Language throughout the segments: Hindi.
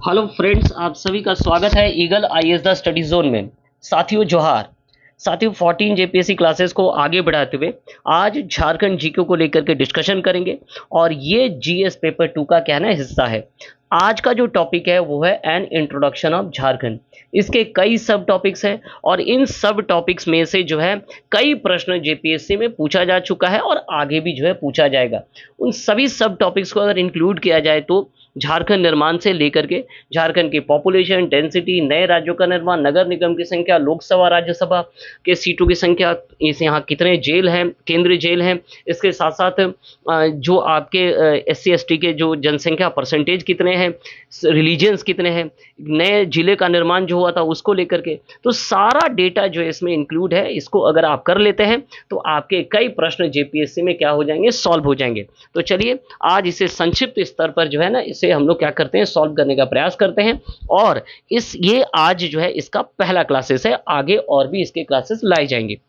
हेलो फ्रेंड्स, आप सभी का स्वागत है eagle IAS the study zone में। साथियों जोहार। साथियों 14 जेपीएससी क्लासेस को आगे बढ़ाते हुए आज झारखंड जीके को लेकर के डिस्कशन करेंगे और ये जीएस पेपर 2 का क्या है ना हिस्सा है। आज का जो टॉपिक है वो है एन इंट्रोडक्शन ऑफ झारखंड। इसके कई सब टॉपिक्स हैं और इन सब टॉपिक्स में से जो है कई प्रश्न जेपीएससी में पूछा जा चुका है और आगे भी जो है पूछा जाएगा। उन सभी सब टॉपिक्स को अगर इंक्लूड किया जाए तो झारखंड निर्माण से लेकर के झारखंड की पॉपुलेशन डेंसिटी, नए राज्यों का निर्माण, नगर निगम की संख्या, लोकसभा राज्यसभा के सीटों की संख्या, इस यहाँ कितने जेल हैं, केंद्रीय जेल हैं, इसके साथ साथ जो आपके एससी एसटी के जो जनसंख्या परसेंटेज कितने हैं, रिलीजियंस कितने हैं, नए जिले का निर्माण जो हुआ था उसको लेकर के, तो सारा डेटा जो है इसमें इंक्लूड है। इसको अगर आप कर लेते हैं तो आपके कई प्रश्न जेपीएससी में क्या हो जाएंगे, सॉल्व हो जाएंगे। तो चलिए आज इसे संक्षिप्त स्तर पर जो है ना इसे हम लोग क्या करते हैं, सॉल्व करने का प्रयास करते हैं। और ये आज जो है इसका पहला क्लासेस है, आगे और भी इसके क्लासेस लाए जाएंगे।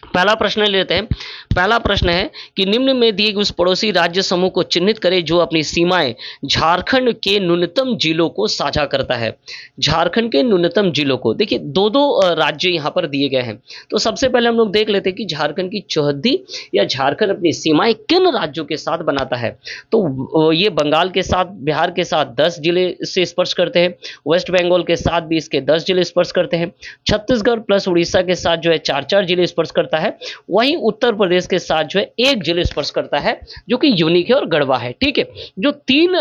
पहला प्रश्न लेते हैं। पहला प्रश्न है कि निम्न में दिए गए उस पड़ोसी राज्य समूह को चिन्हित करें जो अपनी सीमाएं झारखंड के न्यूनतम जिलों को साझा करता है। झारखंड के न्यूनतम जिलों को देखिए, दो दो राज्य यहां पर दिए गए हैं। तो सबसे पहले हम लोग देख लेते हैं कि झारखंड की चौहद्दी या झारखंड अपनी सीमाएं किन राज्यों के साथ बनाता है। तो ये बंगाल के साथ, बिहार के साथ 10 जिले से स्पर्श करते हैं, वेस्ट बंगाल के साथ भी इसके 10 जिले स्पर्श करते हैं, छत्तीसगढ़ प्लस उड़ीसा के साथ जो है 4-4 जिले स्पर्श करता है, वहीं उत्तर प्रदेश के साथ जो है 1 जिले स्पर्श करता है जो कि यूनिक है और गढ़वा है। ठीक है, जो 3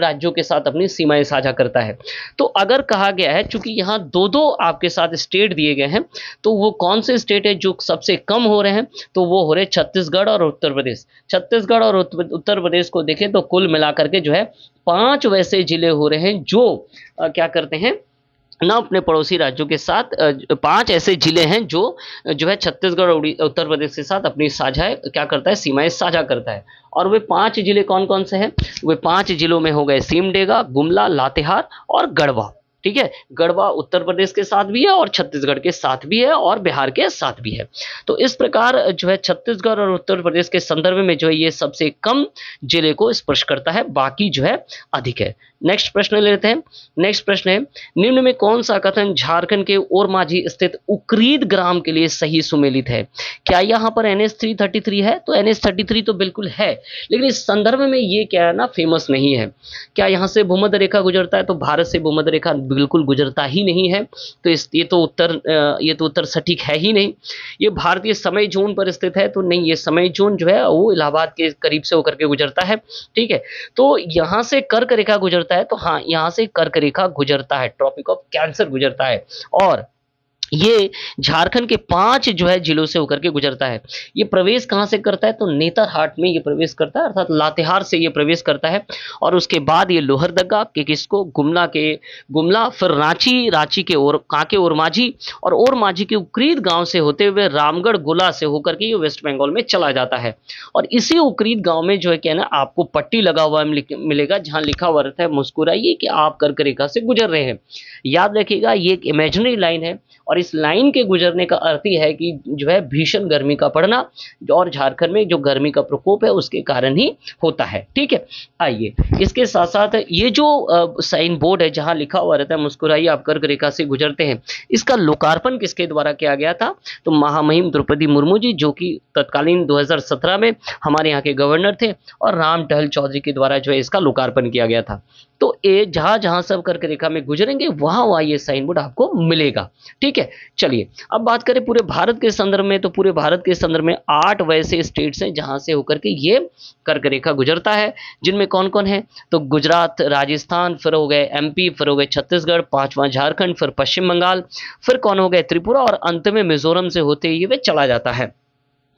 राज्यों के साथ अपनी सीमाएं साझा करता है। तो अगर कहा गया है चूंकि यहां दो दो आपके साथ स्टेट दिए गए हैं, तो वो कौन से स्टेट है जो सबसे कम हो रहे हैं, तो वो हो रहे छत्तीसगढ़ और उत्तर प्रदेश। छत्तीसगढ़ और उत्तर प्रदेश को देखें तो कुल मिलाकर के जो है 5 वैसे जिले हो रहे हैं जो क्या करते हैं ना अपने पड़ोसी राज्यों के साथ, 5 ऐसे जिले हैं जो है छत्तीसगढ़ और उत्तर प्रदेश के साथ अपनी साझा क्या करता है, सीमाएं साझा करता है। और वे 5 जिले कौन कौन से हैं? वे 5 जिलों में हो गए सिमडेगा, गुमला, लातेहार और गढ़वा। ठीक है, गढ़वा उत्तर प्रदेश के साथ भी है और छत्तीसगढ़ के साथ भी है और बिहार के साथ भी है। तो इस प्रकार जो है छत्तीसगढ़ और उत्तर प्रदेश के संदर्भ में जो है ये सबसे कम जिले को स्पर्श करता है, बाकी जो है अधिक है। नेक्स्ट प्रश्न लेते हैं। नेक्स्ट प्रश्न है, निम्न में कौन सा कथन झारखंड के ओरमाझी स्थित उक्रीद ग्राम के लिए सही सुमेलित है? क्या यहाँ पर NH 333 है? तो NH 33 तो बिल्कुल है, लेकिन इस संदर्भ में ये क्या है ना, फेमस नहीं है। क्या यहाँ से भूमध्य रेखा गुजरता है? तो भारत से भूमध्य रेखा बिल्कुल गुजरता ही नहीं है। तो ये तो उत्तर सटीक है ही नहीं। ये भारतीय समय जोन पर स्थित है, तो नहीं, ये समय जोन जो है वो इलाहाबाद के करीब से होकर के गुजरता है। ठीक है, तो यहाँ से कर्क रेखा गुजरता है, तो हाँ यहाँ से कर्क रेखा गुजरता है, ट्रॉपिक ऑफ कैंसर गुजरता है। और ये झारखंड के 5 जो है जिलों से होकर के गुजरता है। ये प्रवेश कहां से करता है? तो नेतरहाट में ये प्रवेश करता है, अर्थात लातेहार से ये प्रवेश करता है। और उसके बाद ये लोहरदगा के किसको, गुमला, फिर रांची के और कांके ओरमाझी, और ओरमाझी के उक्रीद गांव से होते हुए रामगढ़ गोला से होकर के ये वेस्ट बंगाल में चला जाता है। और इसी उक्रीद गांव में जो है क्या ना, आपको पट्टी लगा हुआ मिलेगा जहां लिखा हुआ रहता है मुस्कुराइए कि आप कर्क रेखा से गुजर रहे हैं। याद रखिएगा ये एक इमेजिनरी लाइन है और इस लाइन के गुजरने का अर्थ ही है कि जो है भीषण गर्मी का पड़ना, और झारखंड में जो गर्मी का प्रकोप है उसके कारण ही होता है। ठीक है, आइए इसके साथ साथ ये जो साइन बोर्ड है जहां लिखा हुआ रहता है मुस्कुराइए आप कर्क रेखा से गुजरते हैं, इसका लोकार्पण किसके द्वारा किया गया था? तो महामहिम द्रौपदी मुर्मू जी, जो कि तत्कालीन 2017 में हमारे यहाँ के गवर्नर थे, और राम टहल चौधरी के द्वारा जो है इसका लोकार्पण किया गया था। तो ये जहां जहां सब कर्क रेखा में गुजरेंगे वहां वहां ये साइन बोर्ड आपको मिलेगा। ठीक है, चलिए अब बात करें पूरे भारत के संदर्भ में। तो पूरे भारत के संदर्भ में 8 वैसे स्टेट्स हैं जहां से होकर के ये कर्क रेखा गुजरता है, जिनमें कौन कौन है? तो गुजरात, राजस्थान, फिर हो गए MP, फिर हो गए छत्तीसगढ़, 5वां झारखंड, फिर पश्चिम बंगाल, फिर कौन हो गए त्रिपुरा, और अंत में मिजोरम से होते हुए चला जाता है।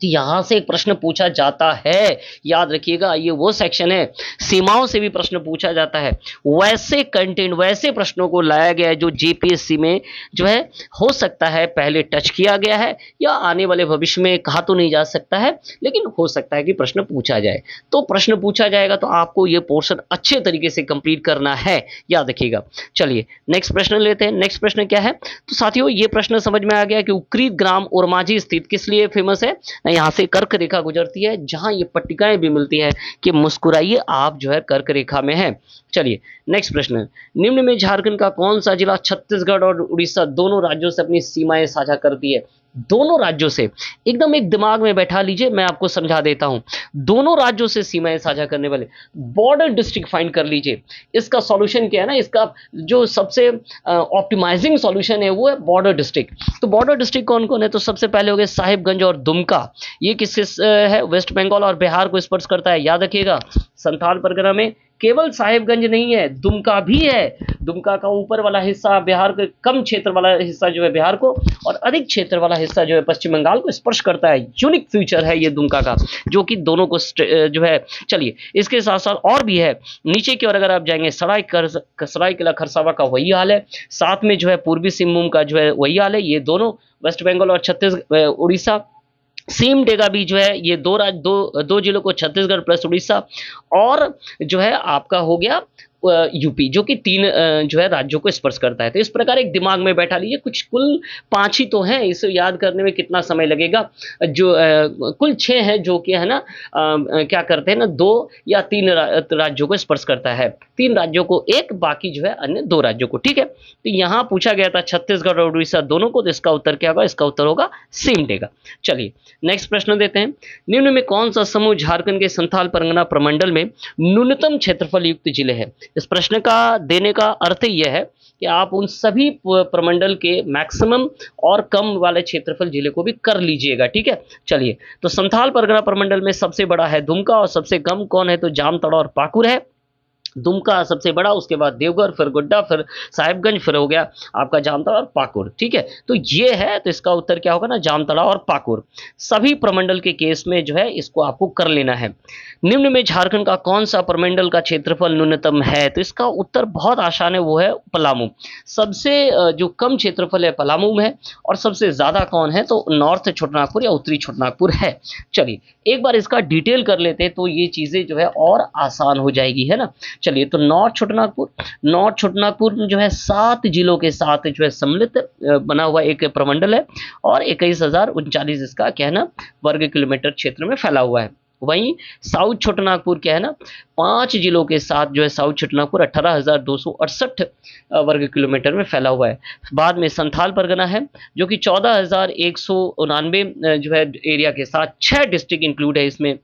तो यहां से एक प्रश्न पूछा जाता है, याद रखिएगा ये वो सेक्शन है, सीमाओं से भी प्रश्न पूछा जाता है। वैसे कंटेंट, वैसे प्रश्नों को लाया गया है जो जेपीएससी में जो है हो सकता है पहले टच किया गया है, या आने वाले भविष्य में कहा तो नहीं जा सकता है, लेकिन हो सकता है कि प्रश्न पूछा जाए। तो प्रश्न पूछा जाएगा तो आपको ये पोर्शन अच्छे तरीके से कंप्लीट करना है, याद रखिएगा। चलिए नेक्स्ट प्रश्न लेते हैं। नेक्स्ट प्रश्न क्या है? तो साथियों ये प्रश्न समझ में आ गया कि उक्रीद ग्राम ओरमाझी स्थित किस लिए फेमस है? यहाँ से कर्क रेखा गुजरती है, जहां ये पट्टिकाएं भी मिलती है कि मुस्कुराइए आप जो है कर्क रेखा में है। चलिए नेक्स्ट प्रश्न, निम्न में झारखंड का कौन सा जिला छत्तीसगढ़ और उड़ीसा दोनों राज्यों से अपनी सीमाएं साझा करती है? दोनों राज्यों से, एकदम एक दिमाग में बैठा लीजिए, मैं आपको समझा देता हूं। दोनों राज्यों से सीमाएं साझा करने वाले बॉर्डर डिस्ट्रिक्ट फाइंड कर लीजिए। इसका सॉल्यूशन क्या है ना, इसका जो सबसे ऑप्टिमाइजिंग सॉल्यूशन है वो है बॉर्डर डिस्ट्रिक्ट। तो बॉर्डर डिस्ट्रिक्ट कौन कौन है? तो सबसे पहले हो गए साहिबगंज और दुमका। ये किसके है? वेस्ट बंगाल और बिहार को स्पर्श करता है, याद रखिएगा। संथाल परगना में केवल साहिबगंज नहीं है, दुमका भी है। दुमका का ऊपर वाला हिस्सा बिहार के, कम क्षेत्र वाला हिस्सा जो है बिहार को, और अधिक क्षेत्र वाला हिस्सा जो है पश्चिम बंगाल को स्पर्श करता है। यूनिक फीचर है ये दुमका का, जो कि दोनों को जो है। चलिए इसके साथ साथ और भी है, नीचे की ओर अगर आप जाएंगे सरायकेला खरसावा का वही हाल है, साथ में जो है पूर्वी सिंहभूम का जो है वही हाल है। ये दोनों वेस्ट बंगाल और छत्तीसगढ़ उड़ीसा, सिमडेगा भी जो है, ये दो जिलों को, छत्तीसगढ़ प्लस उड़ीसा, और जो है आपका हो गया यूपी, जो कि तीन जो है राज्यों को स्पर्श करता है। तो इस प्रकार एक दिमाग में बैठा लीजिए, कुछ कुल 5 ही तो हैं, इसे याद करने में कितना समय लगेगा? जो कुल 6 हैं, जो कि है ना क्या करते हैं ना, 2 या 3 राज्यों को स्पर्श करता है। 3 राज्यों को एक, बाकी जो है अन्य 2 राज्यों को। ठीक है, तो यहाँ पूछा गया था छत्तीसगढ़ और उड़ीसा दोनों को, तो इसका उत्तर क्या होगा? इसका उत्तर होगा सिमडेगा। चलिए नेक्स्ट प्रश्न देते हैं, निम्न में कौन सा समूह झारखंड के संथाल परगना प्रमंडल में न्यूनतम क्षेत्रफल युक्त जिले है? इस प्रश्न का देने का अर्थ यह है कि आप उन सभी प्रमंडल के मैक्सिमम और कम वाले क्षेत्रफल जिले को भी कर लीजिएगा। ठीक है, चलिए तो संथाल परगना प्रमंडल में सबसे बड़ा है दुमका, और सबसे कम कौन है? तो जामताड़ा और पाकुर है। दुमका सबसे बड़ा, उसके बाद देवघर, फिर गोड्डा, फिर साहिबगंज, फिर हो गया आपका जामताड़ा और पाकुर। ठीक है, तो ये है, तो इसका उत्तर क्या होगा ना, जामताड़ा और पाकुर। सभी प्रमंडल के केस में जो है इसको आपको कर लेना है। निम्न में झारखंड का कौन सा प्रमंडल का क्षेत्रफल न्यूनतम है? तो इसका उत्तर बहुत आसान है, वो है पलामू। सबसे जो कम क्षेत्रफल है पलामू में है, और सबसे ज्यादा कौन है? तो नॉर्थ छोटानागपुर या उत्तरी छोटानागपुर है। चलिए एक बार इसका डिटेल कर लेते हैं, तो ये चीजें जो है और आसान हो जाएगी, है ना। चलिए तो नॉर्थ छोटानागपुर जो है 7 जिलों के साथ जो है सम्मिलित बना हुआ एक प्रमंडल है, और 21,039 इसका क्या है ना वर्ग किलोमीटर क्षेत्र में फैला हुआ है। वहीं साउथ छोटानागपुर क्या है ना 5 जिलों के साथ जो है साउथ छोटानागपुर 18,268 वर्ग किलोमीटर में फैला हुआ है। बाद में संथाल परगना है, जो कि 14,199 जो है एरिया के साथ 6 डिस्ट्रिक्ट इंक्लूड है, इसमें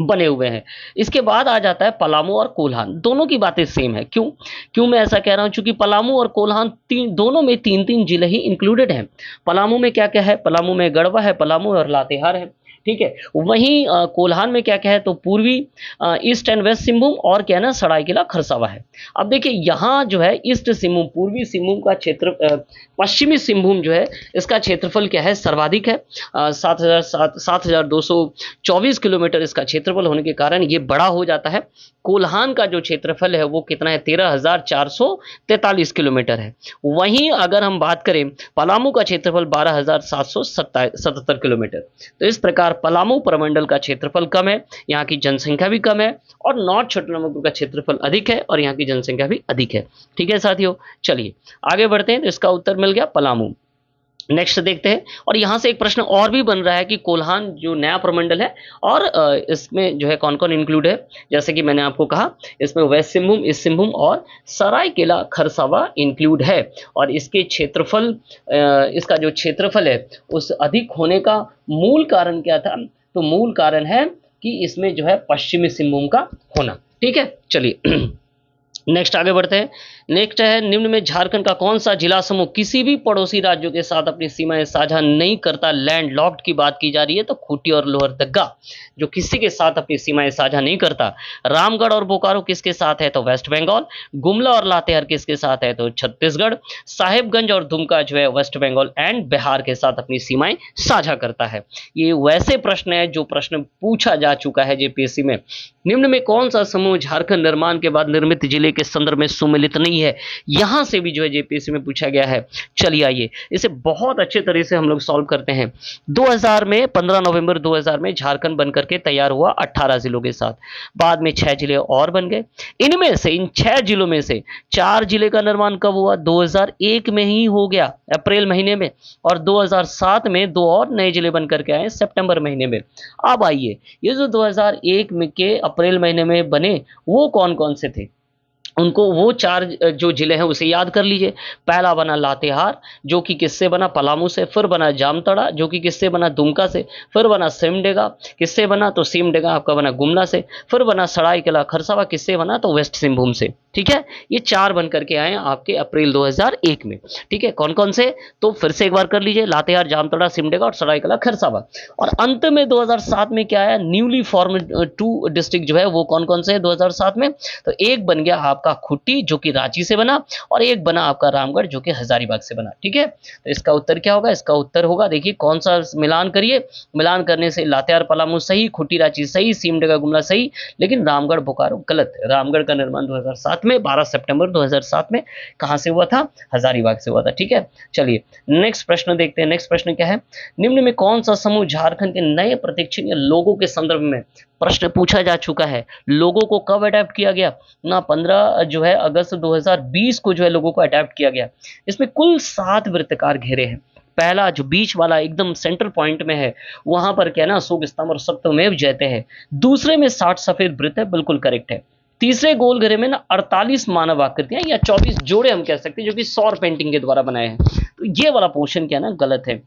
बने हुए हैं। इसके बाद आ जाता है पलामू और कोल्हान। दोनों की बातें सेम है। क्यों मैं ऐसा कह रहा हूं? क्योंकि पलामू और कोल्हान दोनों में 3-3 जिले ही इंक्लूडेड हैं। पलामू में क्या क्या है? पलामू में गढ़वा है, पलामू और लातेहार है। ठीक है, वहीं कोल्हान में क्या क्या है? तो पूर्वी ईस्ट एंड वेस्ट सिंहभूम और क्या है ना सरायकेला खरसावा है। अब देखिए यहाँ जो है ईस्ट सिंहभूम, पूर्वी सिंहभूम का क्षेत्र, पश्चिमी सिंहभूम जो है इसका क्षेत्रफल क्या है? सर्वाधिक है। 7,224 किलोमीटर इसका क्षेत्रफल होने के कारण ये बड़ा हो जाता है। कोल्हान का जो क्षेत्रफल है वो कितना है? 13,443 किलोमीटर है। वहीं अगर हम बात करें पलामू का क्षेत्रफल 12,777 किलोमीटर। तो इस प्रकार पलामू प्रमंडल का क्षेत्रफल कम है, यहाँ की जनसंख्या भी कम है, और नॉर्थ छोटानागपुर का क्षेत्रफल अधिक है और यहाँ की जनसंख्या भी अधिक है। ठीक है साथियों, चलिए आगे बढ़ते हैं। तो इसका उत्तर मिल गया पलामू। नेक्स्ट देखते हैं, और यहाँ से एक प्रश्न और भी बन रहा है कि कोल्हान जो नया प्रमंडल है, और इसमें जो है कौन कौन इंक्लूड है? जैसे कि मैंने आपको कहा, इसमें वेस्ट सिंहभूम, ईस्ट सिंहभूम और सरायकेला खरसावा इंक्लूड है। और इसके क्षेत्रफल, इसका जो क्षेत्रफल है उस अधिक होने का मूल कारण क्या था? तो मूल कारण है कि इसमें जो है पश्चिमी सिंहभूम का होना। ठीक है, चलिए नेक्स्ट आगे बढ़ते हैं। नेक्स्ट है, निम्न में झारखंड का कौन सा जिला समूह किसी भी पड़ोसी राज्यों के साथ अपनी सीमाएं साझा नहीं करता? लैंड लॉक्ड की बात की जा रही है, तो खूंटी और लोहरदगा जो किसी के साथ अपनी सीमाएं साझा नहीं करता। रामगढ़ और बोकारो किसके साथ है? तो वेस्ट बंगाल। गुमला और लातेहार किसके साथ है? तो छत्तीसगढ़। साहिबगंज और दुमका जो है वेस्ट बंगाल एंड बिहार के साथ अपनी सीमाएं साझा करता है। ये वैसे प्रश्न है जो प्रश्न पूछा जा चुका है जेपीएससी में। निम्न में कौन सा समूह झारखंड निर्माण के बाद निर्मित जिले के संदर्भ में सुमेलित नहीं है? यहां से भी जो है जेपीएससी में पूछा गया है। चलिए आइए इसे बहुत अच्छे तरह से हम लोग सॉल्व करते हैं। 2000 में 15 नवंबर 2000 में झारखंड बनकर के तैयार हुआ 18 जिलों के साथ। बाद में 6 जिले और बन गए। इनमें से, इन 6 जिलों में से 4 जिले का निर्माण कब हुआ? 2001 में ही हो गया, अप्रैल महीने में। और 2007 में 2 और नए जिले बनकर के आए सितंबर महीने में। अब आइए, ये जो 2001 में के अप्रैल महीने में बने वो कौन कौन से थे? उनको वो चार जो जिले हैं उसे याद कर लीजिए। पहला बना लातेहार, जो कि किससे बना, पलामू से। फिर बना जामताड़ा, जो कि किससे बना, दुमका से। फिर बना सिमडेगा, किससे बना, तो सिमडेगा आपका बना गुमला से। फिर बना सरायकेला खरसावां, किससे बना, तो वेस्ट सिंहभूम से। ठीक है, ये चार बन करके आए आपके अप्रैल 2001 में। ठीक है, कौन कौन से, तो फिर से एक बार कर लीजिए, लातेहार, जामताड़ा, सिमडेगा और सरायकेला खरसावां। और अंत में 2007 में क्या आया, न्यूली फॉर्म्ड 2 डिस्ट्रिक्ट जो है वो कौन कौन से है 2007 में, तो एक बन गया आपका खुट्टी जो कि रांची से बना, और एक बना आपका रामगढ़ जो कि हजारीबाग से बना। ठीक है, तो इसका उत्तर क्या होगा, इसका उत्तर होगा, देखिए कौन सा मिलान करिए, मिलान करने से लातेहार पलामू सही, खुट्टी रांची सही, सिमडेगा गुमला सही, लेकिन रामगढ़ बोकारो गलत है। रामगढ़ का निर्माण 2007 में 12 सितंबर 2007 में कहां से हुआ था, हजारीबाग से हुआ था। ठीक है, चलिए नेक्स्ट प्रश्न देखते हैं। नेक्स्ट प्रश्न क्या है, निम्न में कौन सा समूह झारखंड के नए प्रतिष्ठित लोगों के संदर्भ में प्रश्न पूछा जा चुका है। लोगों को कब अडैप्ट किया गया ना, 15 जो है अगस्त 2020 को जो है लोगों को अडैप्ट किया गया। इसमें कुल 7 वृत्तकार घेरे हैं। पहला जो बीच वाला एकदम सेंट्रल पॉइंट में है, वहां पर क्या है ना, अशोक स्तंभ और सप्तमेव जयते हैं। दूसरे में 60 सफेद वृत्त है, बिल्कुल करेक्ट है। तीसरे गोल घेरे में ना 48 मानव आकृतियां या 24 जोड़े हम कह सकते हैं, जो कि सौर पेंटिंग के द्वारा बनाए हैं। तो ये वाला पोर्शन क्या है ना, गलत है।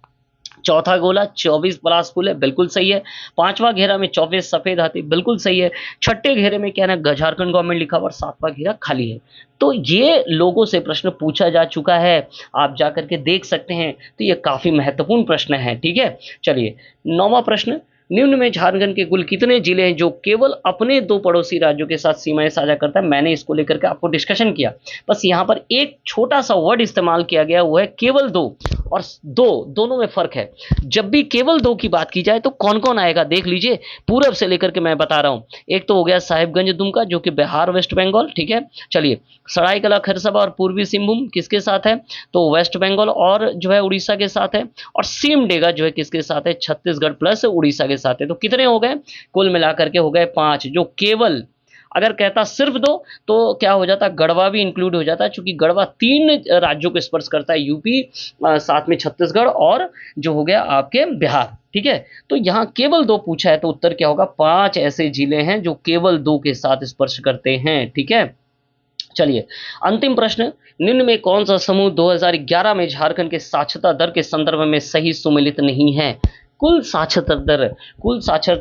चौथा गोला 24 पलाश फूल है, बिल्कुल सही है। पांचवा घेरा में 24 सफेद हाथी, बिल्कुल सही है। छठे घेरे में क्या है ना, झारखंड गवर्नमेंट लिखा हुआ और 7वां घेरा खाली है। तो ये लोगों से प्रश्न पूछा जा चुका है, आप जाकर के देख सकते हैं। तो ये काफी महत्वपूर्ण प्रश्न है। ठीक है, चलिए 9वां प्रश्न, निम्न में झारखंड के कुल कितने जिले हैं जो केवल अपने 2 पड़ोसी राज्यों के साथ सीमाएं साझा करता है। मैंने इसको लेकर के आपको डिस्कशन किया, बस यहां पर एक छोटा सा वर्ड इस्तेमाल किया गया, वो है केवल 2 और 2, दोनों में फर्क है। जब भी केवल 2 की बात की जाए तो कौन कौन आएगा देख लीजिए, पूरब से लेकर के मैं बता रहा हूं। एक तो हो गया साहिबगंज दुमका, जो कि बिहार वेस्ट बंगाल। ठीक है, चलिए सरायकेला खरसावां और पूर्वी सिंहभूम किसके साथ है, तो वेस्ट बंगाल और जो है उड़ीसा के साथ है। और सिमडेगा जो है किसके साथ है, छत्तीसगढ़ प्लस उड़ीसा के साथ है। तो कितने हो गए, कुल मिलाकर के हो गए 5। जो केवल अगर कहता सिर्फ 2 तो क्या हो जाता, गढ़वा भी इंक्लूड हो जाता, क्योंकि गढ़वा 3 राज्यों को स्पर्श करता है, यूपी, साथ में छत्तीसगढ़ और जो हो गया आपके बिहार। ठीक है, तो यहां केवल 2 पूछा है, तो उत्तर क्या होगा, 5 ऐसे जिले हैं जो केवल 2 के साथ स्पर्श करते हैं। ठीक है, चलिए अंतिम प्रश्न, निम्न में कौन सा समूह 2011 में झारखंड के साक्षरता दर के संदर्भ में सही सुमेलित नहीं है। कुल साक्षरता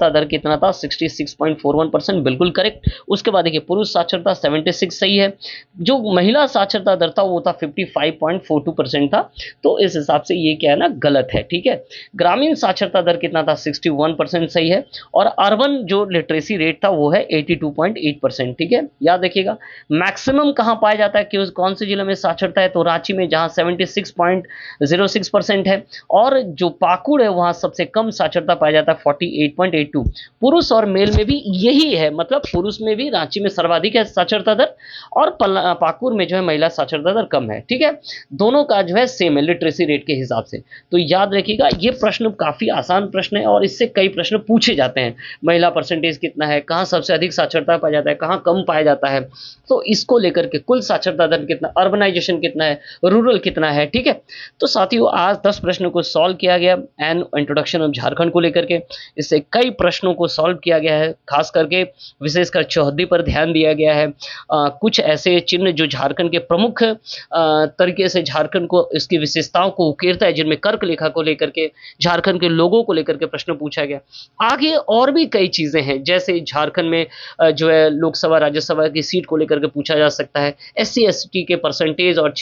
दर कितना था, 66.41%, बिल्कुल करेक्ट। उसके बाद देखिए पुरुष साक्षरता 76 सही है। जो महिला साक्षरता दर था वो था 55.42% था। तो इस हिसाब से ये क्या है ना, गलत है। ठीक है, ग्रामीण साक्षरता दर कितना था, 61% सही है। और अर्बन जो लिटरेसी रेट था वो है 82.8%। ठीक है, याद रखिएगा। मैक्सिमम कहां पाया जाता है कि कौन से जिले में साक्षरता है, तो रांची में, जहां 76.06% है। और जो पाकुड़ है वहां सबसे कम साक्षरता पाया जाता है, 48.82। पुरुष और मेल में भी यही है, मतलब पुरुष में भी रांची में सर्वाधिक है साक्षरता दर, और पाकुड़ में जो है महिला साक्षरता दर कम है। ठीक है, दोनों का जो है सेम है लिटरेसी रेट के हिसाब से। तो याद रखिएगा, ये प्रश्न काफी आसान प्रश्न है और इससे कई प्रश्न पूछे जाते हैं। महिला परसेंटेज कितना है, कहां सबसे अधिक साक्षरता पाया जाता है, कहां कम पाया जाता है, तो इसको लेकर के कुल साक्षरता दर कितना, अर्बनाइजेशन कितना है, रूरल कितना है। ठीक है, तो साथियों आज 10 प्रश्नों को सॉल्व किया गया एंड इंट्रोडक्शन ऑफ झारखंड को लेकर के। इससे कई प्रश्नों को सॉल्व किया गया है, खास करके विशेषकर चौहद्दी पर ध्यान दिया गया है। कुछ ऐसे चिन्ह जो झारखंड के प्रमुख तरीके से झारखंड को, इसकी विशेषताओं को उकेरता है, जिनमें कर्क लेखा को लेकर के, झारखंड के लोगों को लेकर के प्रश्न पूछा गया। आगे और भी कई चीजें हैं, जैसे झारखंड में जो है लोकसभा राज्यसभा की सीट को लेकर के पूछा जा सकता है, SC ST के परसेंटेज और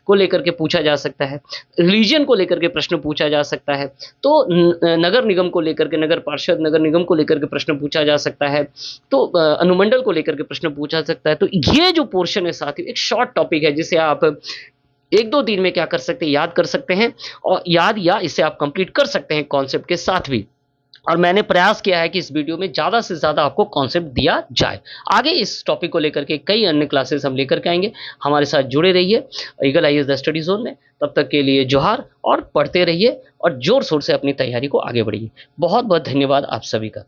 को लेकर के पूछा जा सकता है, रिलीजन को लेकर के प्रश्न पूछा जा सकता है, तो नगर निगम को लेकर के, नगर पार्षद नगर निगम को लेकर के प्रश्न पूछा जा सकता है, तो अनुमंडल को लेकर के प्रश्न पूछा सकता है। तो ये जो पोर्शन है साथियों, एक शॉर्ट टॉपिक है, जिसे आप 1-2 दिन में क्या कर सकते हैं, याद कर सकते हैं, और याद या इसे आप कंप्लीट कर सकते हैं कॉन्सेप्ट के साथ भी। और मैंने प्रयास किया है कि इस वीडियो में ज़्यादा से ज़्यादा आपको कॉन्सेप्ट दिया जाए। आगे इस टॉपिक को लेकर के कई अन्य क्लासेस हम लेकर के आएंगे। हमारे साथ जुड़े रहिए eagle IAS the study zone में। तब तक के लिए जोहार, और पढ़ते रहिए और जोर शोर से अपनी तैयारी को आगे बढ़िए। बहुत बहुत धन्यवाद आप सभी का।